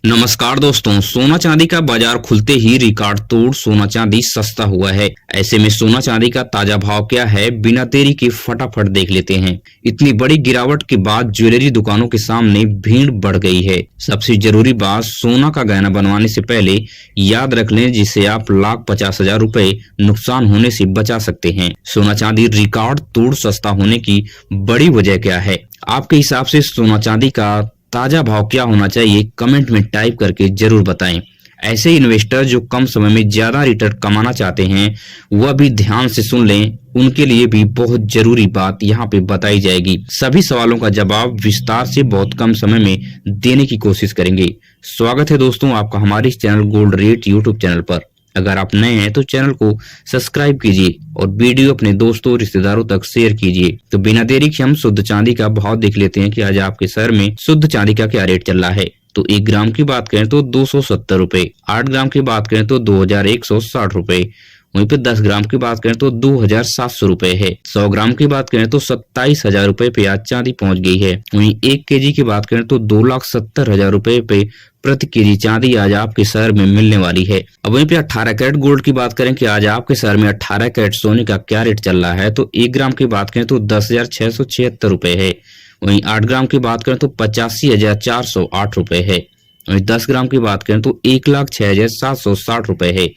नमस्कार दोस्तों, सोना चांदी का बाजार खुलते ही रिकॉर्ड तोड़ सोना चांदी सस्ता हुआ है। ऐसे में सोना चांदी का ताजा भाव क्या है, बिना देरी के फटाफट देख लेते हैं। इतनी बड़ी गिरावट के बाद ज्वेलरी दुकानों के सामने भीड़ बढ़ गई है। सबसे जरूरी बात, सोना का गहना बनवाने से पहले याद रख लें, जिससे आप लाख 50,000 रुपए नुकसान होने से बचा सकते हैं। सोना चांदी रिकॉर्ड तोड़ सस्ता होने की बड़ी वजह क्या है? आपके हिसाब से सोना चांदी का ताजा भाव क्या होना चाहिए, कमेंट में टाइप करके जरूर बताएं। ऐसे इन्वेस्टर जो कम समय में ज्यादा रिटर्न कमाना चाहते हैं, वह भी ध्यान से सुन लें। उनके लिए भी बहुत जरूरी बात यहाँ पे बताई जाएगी। सभी सवालों का जवाब विस्तार से बहुत कम समय में देने की कोशिश करेंगे। स्वागत है दोस्तों आपका हमारे इस channel gold rate YouTube channel पर। अगर आप नए हैं तो चैनल को सब्सक्राइब कीजिए और वीडियो अपने दोस्तों रिश्तेदारों तक शेयर कीजिए। तो बिना देरी के हम शुद्ध चांदी का भाव देख लेते हैं कि आज आपके शहर में शुद्ध चांदी का क्या रेट चल रहा है। तो 1 ग्राम की बात करें तो 270 रुपए, 8 ग्राम की बात करें तो 2160 रुपए, वहीं पे 10 ग्राम की बात करें तो 2700 रुपए है। 100 ग्राम की बात करें तो 27,000 रुपए पे आज चांदी पहुंच गई है। वहीं 1 केजी की बात करें तो 2,70,000 रुपए पे प्रति केजी चांदी आज आपके शहर में मिलने वाली है। अब वहीं पे 18 कैरेट गोल्ड की बात करें कि आज आपके शहर में 18 कैरेट सोने का क्या रेट चल रहा है। तो 1 ग्राम की बात करें तो 10,676 रुपए है। वहीं 8 ग्राम की बात करें तो 85,408 रुपए है। वहीं 10 ग्राम की बात करें तो 1,06,760 रुपए है।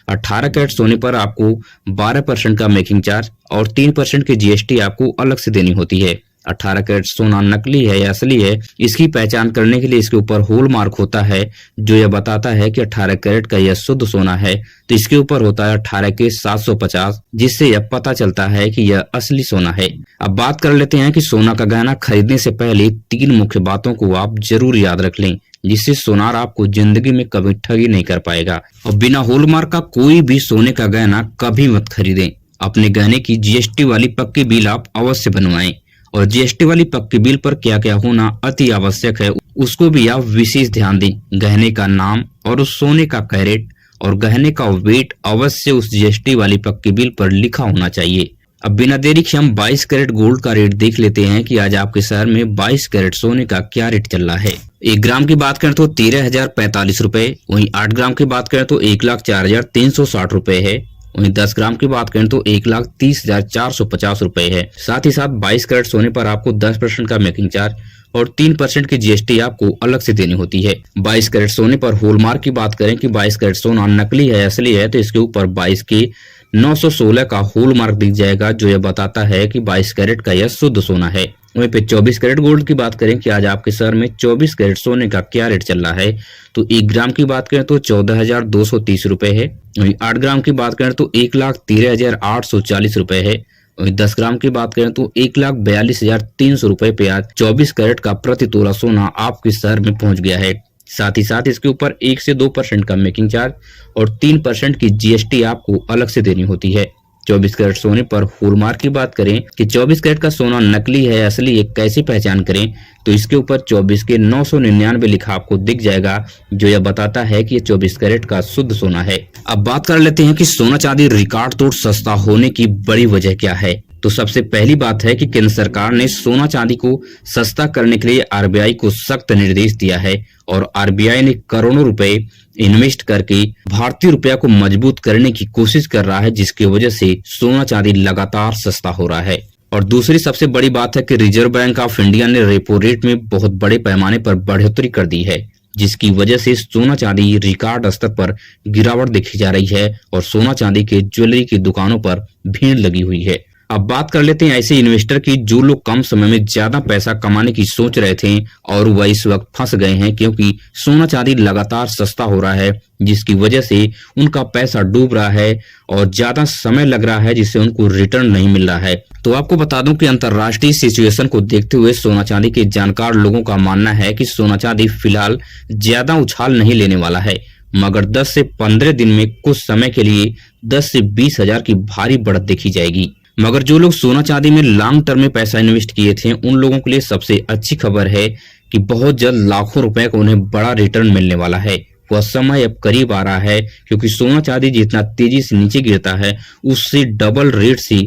18 कैरेट सोने पर आपको 12% का मेकिंग चार्ज और 3% की जीएसटी आपको अलग से देनी होती है। 18 कैरेट सोना नकली है या असली है, इसकी पहचान करने के लिए इसके ऊपर होल मार्क होता है, जो यह बताता है कि 18 कैरेट का यह शुद्ध सोना है। तो इसके ऊपर होता है 18 के 750, जिससे यह पता चलता है कि यह असली सोना है। अब बात कर लेते हैं कि सोना का गहना खरीदने से पहले 3 मुख्य बातों को आप जरूर याद रख लें, जिससे सोनार आपको जिंदगी में कभी ठगी नहीं कर पाएगा। और बिना हॉलमार्क का कोई भी सोने का गहना कभी मत खरीदें। अपने गहने की जीएसटी वाली पक्की बिल आप अवश्य बनवाएं। और जीएसटी वाली पक्की बिल पर क्या क्या होना अति आवश्यक है, उसको भी आप विशेष ध्यान दें। गहने का नाम और उस सोने का कैरेट और गहने का वेट अवश्य उस जीएसटी वाली पक्की बिल पर लिखा होना चाहिए। अब बिना देरी के हम 22 कैरेट गोल्ड का रेट देख लेते हैं कि आज आपके शहर में 22 कैरेट सोने का क्या रेट चल रहा है। 1 ग्राम की बात करें तो 13,045 रुपए, वहीं 8 ग्राम की बात करें तो 1,04,360 रुपए है। वहीं 10 ग्राम की बात करें तो 1,30,450 रुपए है। साथ ही साथ 22 कैरेट सोने पर आपको 10% का मेकिंग चार्ज और 3% की जीएसटी आपको अलग से देनी होती है। 22 कैरेट सोने पर हॉलमार्क की बात करें कि 22 कैरेट सोना नकली है असली है, तो इसके ऊपर 22 के 916 का हॉलमार्क दिख जाएगा, जो यह बताता है कि 22 कैरेट का यह शुद्ध सोना है। वहीं पे 24 कैरेट गोल्ड की बात करें कि आज आपके शहर में 24 कैरेट सोने का क्या रेट चल रहा है। तो 1 ग्राम की बात करें तो 14,230 रुपए है। वहीं 8 ग्राम की बात करें तो 1,13,840 रुपए है। वहीं 10 ग्राम की बात करें तो 1,42,300 रुपए पे आज 24 कैरेट का प्रति तोला सोना आपके शहर में पहुंच गया है। साथ ही साथ इसके ऊपर 1 से 2% का मेकिंग चार्ज और 3% की जीएसटी आपको अलग से देनी होती है। 24 कैरेट सोने पर हॉलमार्क की बात करें कि 24 कैरेट का सोना नकली है असली है, कैसे पहचान करें, तो इसके ऊपर 24 के 999 लिखा आपको दिख जाएगा, जो यह बताता है कि ये 24 कैरेट का शुद्ध सोना है। अब बात कर लेते हैं कि सोना चांदी रिकॉर्ड तोड़ सस्ता होने की बड़ी वजह क्या है। तो सबसे पहली बात है कि केंद्र सरकार ने सोना चांदी को सस्ता करने के लिए आरबीआई को सख्त निर्देश दिया है और आरबीआई ने करोड़ों रुपए इन्वेस्ट करके भारतीय रुपया को मजबूत करने की कोशिश कर रहा है, जिसकी वजह से सोना चांदी लगातार सस्ता हो रहा है। और दूसरी सबसे बड़ी बात है कि रिजर्व बैंक ऑफ इंडिया ने रेपो रेट में बहुत बड़े पैमाने पर बढ़ोतरी कर दी है, जिसकी वजह से सोना चांदी रिकॉर्ड स्तर पर गिरावट देखी जा रही है और सोना चांदी के ज्वेलरी की दुकानों पर भीड़ लगी हुई है। अब बात कर लेते हैं ऐसे इन्वेस्टर की जो लोग कम समय में ज्यादा पैसा कमाने की सोच रहे थे और वह इस वक्त फंस गए हैं, क्योंकि सोना चांदी लगातार सस्ता हो रहा है, जिसकी वजह से उनका पैसा डूब रहा है और ज्यादा समय लग रहा है, जिससे उनको रिटर्न नहीं मिल रहा है। तो आपको बता दूं कि अंतर्राष्ट्रीय सिचुएशन को देखते हुए सोना चांदी के जानकार लोगों का मानना है कि सोना चांदी फिलहाल ज्यादा उछाल नहीं लेने वाला है, मगर 10 से 15 दिन में कुछ समय के लिए 10 से 20,000 की भारी बढ़त देखी जाएगी। मगर जो लोग सोना चांदी में लॉन्ग टर्म में पैसा इन्वेस्ट किए थे, उन लोगों के लिए सबसे अच्छी खबर है कि बहुत जल्द लाखों रुपए का उन्हें बड़ा रिटर्न मिलने वाला है। वह समय अब करीब आ रहा है, क्योंकि सोना चांदी जितना तेजी से नीचे गिरता है, उससे डबल रेट से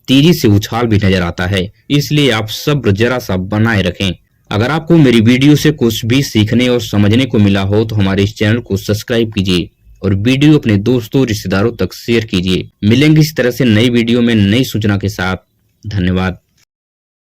तेजी से उछाल भी नजर आता है। इसलिए आप सब्र जरा सा बनाए रखें। अगर आपको मेरी वीडियो से कुछ भी सीखने और समझने को मिला हो तो हमारे इस चैनल को सब्सक्राइब कीजिए और वीडियो अपने दोस्तों रिश्तेदारों तक शेयर कीजिए। मिलेंगे इस तरह से नई वीडियो में नई सूचना के साथ। धन्यवाद।